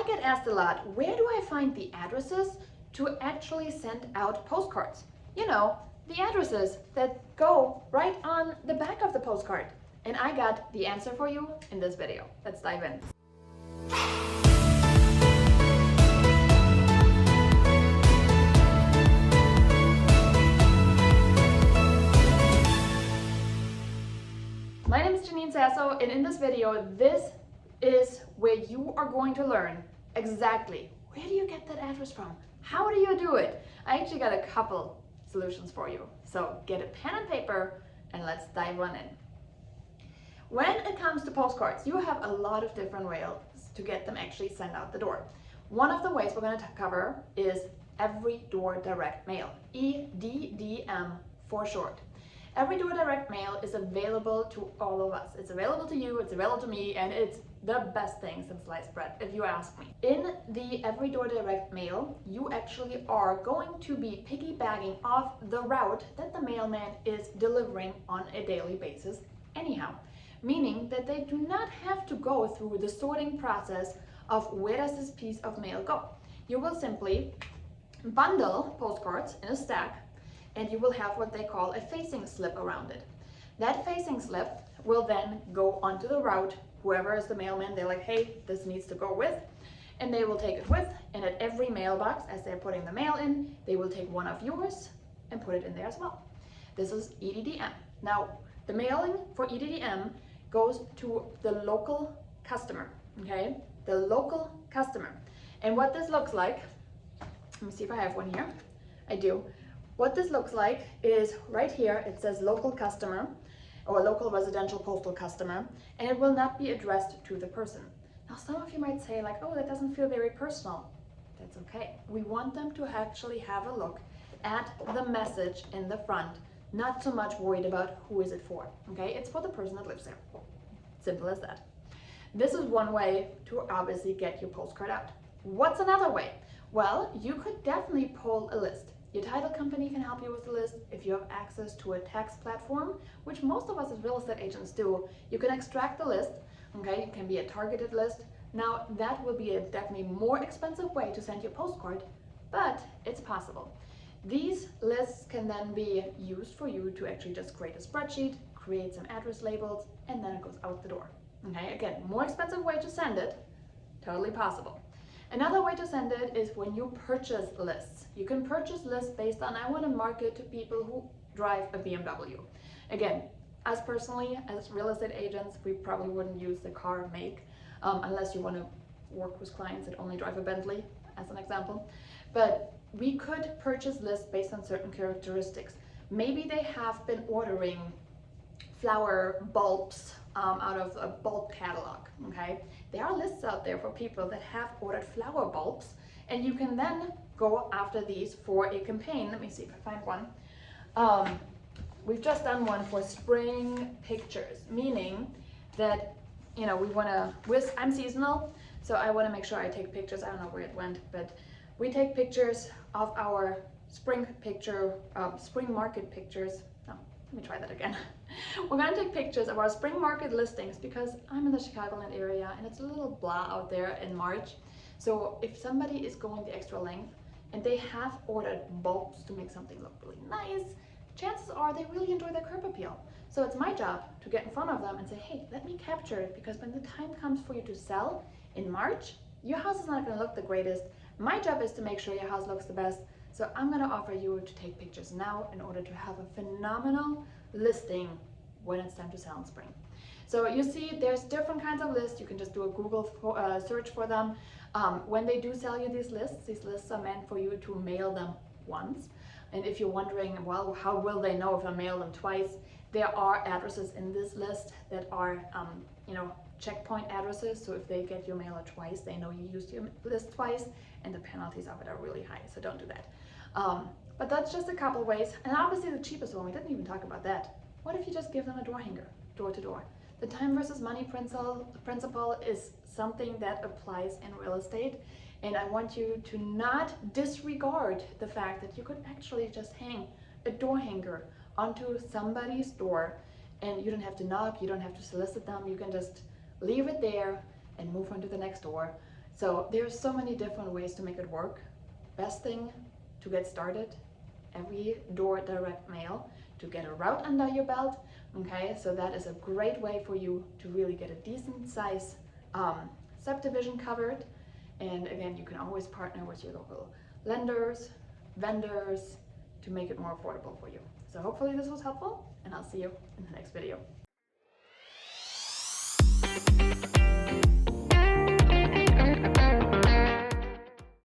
get asked a lot, where do I find the addresses to actually send out postcards? You know, the addresses that go right on the back of the postcard. And I got the answer for you in this video. Let's dive in. My name is Janine Sasso, and in this video, this is where you are going to learn exactly where do you get that address from? How do you do it? I actually got a couple solutions for you. So get a pen and paper and let's dive on in. When it comes to postcards, you have a lot of different ways to get them actually sent out the door. One of the ways we're going to cover is every door direct mail, EDDM for short. Every door direct mail is available to all of us. It's available to you, it's available to me, and it's the best thing since sliced bread, if you ask me. In the every door direct mail, you actually are going to be piggybacking off the route that the mailman is delivering on a daily basis anyhow. Meaning that they do not have to go through the sorting process of where does this piece of mail go. You will simply bundle postcards in a stack, and you will have what they call a facing slip around it. That facing slip will then go onto the route, whoever is the mailman, they're like, hey, this needs to go with, and they will take it with, and at every mailbox, as they're putting the mail in, they will take one of yours and put it in there as well. This is EDDM. Now, the mailing for EDDM goes to the local customer, okay? The local customer. And what this looks like, let me see if I have one here. I do. What this looks like is right here, it says local customer or local residential postal customer, and it will not be addressed to the person. Now, some of you might say like, oh, that doesn't feel very personal. That's okay. We want them to actually have a look at the message in the front, not so much worried about who is it for, okay? It's for the person that lives there. Simple as that. This is one way to obviously get your postcard out. What's another way? Well, you could definitely pull a list. Your title company can help you with the list. If you have access to a tax platform, which most of us as real estate agents do, you can extract the list, okay? It can be a targeted list. Now, that will be a definitely more expensive way to send your postcard, but it's possible. These lists can then be used for you to actually just create a spreadsheet, create some address labels, and then it goes out the door, okay? Again, more expensive way to send it, totally possible. Another way to send it is when you purchase lists. You can purchase lists based on, I want to market to people who drive a BMW. Again, us personally, as real estate agents, we probably wouldn't use the car make unless you want to work with clients that only drive a Bentley, as an example. But we could purchase lists based on certain characteristics. Maybe they have been ordering flower bulbs out of a bulb catalog, okay? There are lists out there for people that have ordered flower bulbs, and you can then go after these for a campaign. Let me see if I find one. We've just done one for spring pictures, meaning that, you know, we wanna, I'm seasonal, so I wanna make sure I take pictures. I don't know where it went, but we take pictures of our spring market pictures. No, let me try that again. We're going to take pictures of our spring market listings because I'm in the Chicagoland area and it's a little blah out there in March. So if somebody is going the extra length and they have ordered bulbs to make something look really nice, chances are they really enjoy their curb appeal. So it's my job to get in front of them and say, hey, let me capture it, because when the time comes for you to sell in March, your house is not going to look the greatest. My job is to make sure your house looks the best. So I'm going to offer you to take pictures now in order to have a phenomenal listing when it's time to sell in spring. So you see, there's different kinds of lists. You can just do a Google search for them. When they do sell you these lists are meant for you to mail them once. And if you're wondering, well, how will they know if I mail them twice? There are addresses in this list that are, checkpoint addresses. So if they get your mailer twice, they know you used your list twice, and the penalties of it are really high. So don't do that. But that's just a couple ways. And obviously the cheapest one, we didn't even talk about that. What if you just give them a door hanger, door to door? The time versus money principle is something that applies in real estate. And I want you to not disregard the fact that you could actually just hang a door hanger onto somebody's door, and you don't have to knock, you don't have to solicit them, you can just leave it there and move on to the next door. So there's so many different ways to make it work. Best thing to get started, every door direct mail to get a route under your belt. Okay, so that is a great way for you to really get a decent size subdivision covered. And again, you can always partner with your local lenders, vendors to make it more affordable for you. So hopefully this was helpful, and I'll see you in the next video.